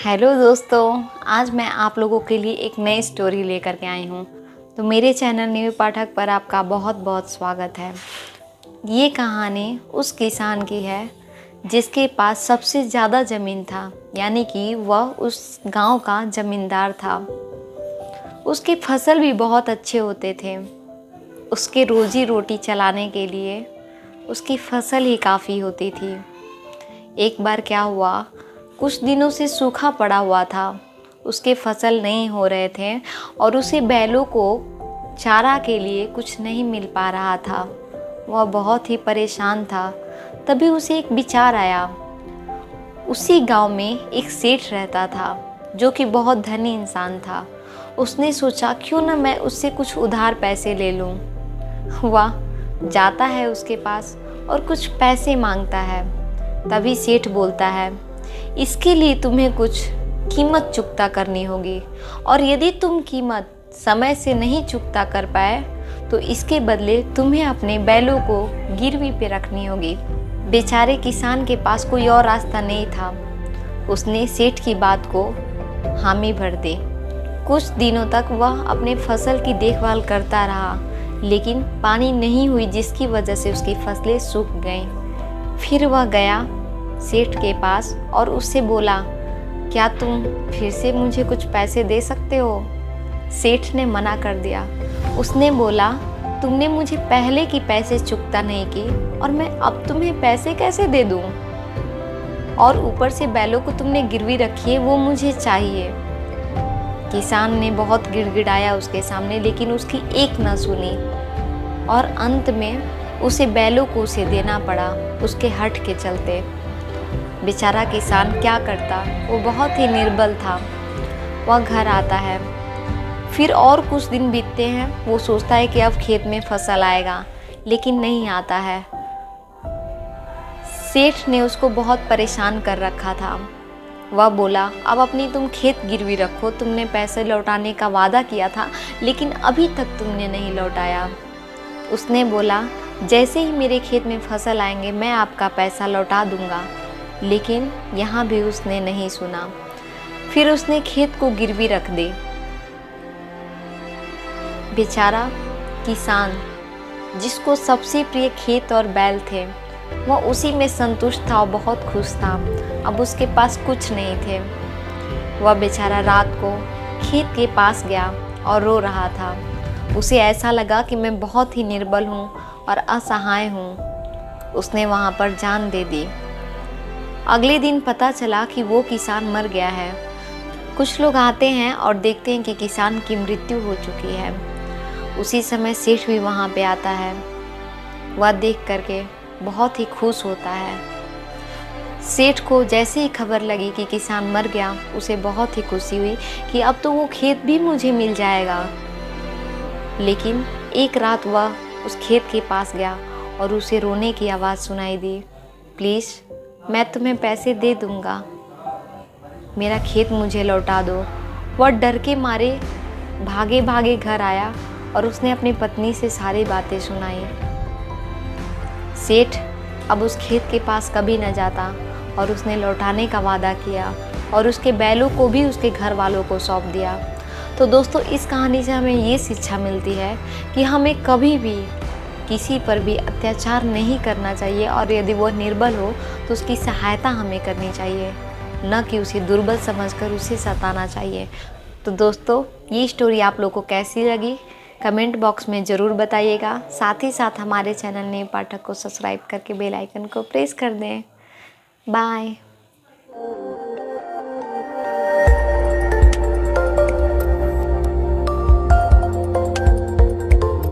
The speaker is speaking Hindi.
हेलो दोस्तों, आज मैं आप लोगों के लिए एक नई स्टोरी लेकर के आई हूँ। तो मेरे चैनल न्यू पाठक पर आपका बहुत बहुत स्वागत है। ये कहानी उस किसान की है जिसके पास सबसे ज़्यादा ज़मीन था, यानी कि वह उस गांव का ज़मींदार था। उसकी फसल भी बहुत अच्छे होते थे। उसके रोजी रोटी चलाने के लिए उसकी फसल ही काफ़ी होती थी। एक बार क्या हुआ, कुछ दिनों से सूखा पड़ा हुआ था। उसके फसल नहीं हो रहे थे और उसे बैलों को चारा के लिए कुछ नहीं मिल पा रहा था। वह बहुत ही परेशान था। तभी उसे एक विचार आया। उसी गांव में एक सेठ रहता था जो कि बहुत धनी इंसान था। उसने सोचा क्यों ना मैं उससे कुछ उधार पैसे ले लूं। वह जाता है उसके पास और कुछ पैसे मांगता है। तभी सेठ बोलता है, इसके लिए तुम्हें कुछ कीमत चुकता करनी होगी और यदि तुम कीमत समय से नहीं चुकता कर पाए तो इसके बदले तुम्हें अपने बैलों को गिरवी पे रखनी होगी। बेचारे किसान के पास कोई और रास्ता नहीं था। उसने सेठ की बात को हामी भर दी। कुछ दिनों तक वह अपने फसल की देखभाल करता रहा, लेकिन पानी नहीं हुई जिसकी वजह से उसकी फसलें सूख गईं। फिर वह गया सेठ के पास और उससे बोला, क्या तुम फिर से मुझे कुछ पैसे दे सकते हो? सेठ ने मना कर दिया। उसने बोला, तुमने मुझे पहले की पैसे चुकता नहीं की और मैं अब तुम्हें पैसे कैसे दे दूं? और ऊपर से बैलों को तुमने गिरवी रखी है, वो मुझे चाहिए। किसान ने बहुत गिड़गिड़ाया उसके सामने, लेकिन उसकी एक न सुनी और अंत में उसे बैलों को उसे देना पड़ा, उसके हठ के चलते। बेचारा किसान क्या करता, वो बहुत ही निर्बल था। वह घर आता है। फिर और कुछ दिन बीतते हैं। वो सोचता है कि अब खेत में फसल आएगा, लेकिन नहीं आता है। सेठ ने उसको बहुत परेशान कर रखा था। वह बोला, अब अपनी तुम खेत गिरवी रखो, तुमने पैसे लौटाने का वादा किया था लेकिन अभी तक तुमने नहीं लौटाया। उसने बोला, जैसे ही मेरे खेत में फसल आएंगे मैं आपका पैसा लौटा दूंगा। लेकिन यहाँ भी उसने नहीं सुना। फिर उसने खेत को गिरवी रख दी। बेचारा किसान, जिसको सबसे प्रिय खेत और बैल थे, वह उसी में संतुष्ट था और बहुत खुश था। अब उसके पास कुछ नहीं थे। वह बेचारा रात को खेत के पास गया और रो रहा था। उसे ऐसा लगा कि मैं बहुत ही निर्बल हूँ और असहाय हूँ। उसने वहाँ पर जान दे दी। अगले दिन पता चला कि वो किसान मर गया है। कुछ लोग आते हैं और देखते हैं कि किसान की मृत्यु हो चुकी है। उसी समय सेठ भी वहाँ पे आता है। वह देख करके बहुत ही खुश होता है। सेठ को जैसे ही खबर लगी कि किसान मर गया, उसे बहुत ही खुशी हुई कि अब तो वो खेत भी मुझे मिल जाएगा। लेकिन एक रात वह उस खेत के पास गया और उसे रोने की आवाज़ सुनाई दी, प्लीज़ मैं तुम्हें पैसे दे दूंगा, मेरा खेत मुझे लौटा दो। वह डर के मारे भागे भागे घर आया और उसने अपनी पत्नी से सारी बातें सुनाई। सेठ अब उस खेत के पास कभी न जाता और उसने लौटाने का वादा किया और उसके बैलों को भी उसके घर वालों को सौंप दिया। तो दोस्तों, इस कहानी से हमें ये शिक्षा मिलती है कि हमें कभी भी किसी पर भी अत्याचार नहीं करना चाहिए और यदि वो निर्बल हो तो उसकी सहायता हमें करनी चाहिए, न कि उसे दुर्बल समझकर उसे सताना चाहिए। तो दोस्तों, ये स्टोरी आप लोगों को कैसी लगी कमेंट बॉक्स में ज़रूर बताइएगा। साथ ही साथ हमारे चैनल न्यू पाठक को सब्सक्राइब करके बेल आइकन को प्रेस कर दें। बाय।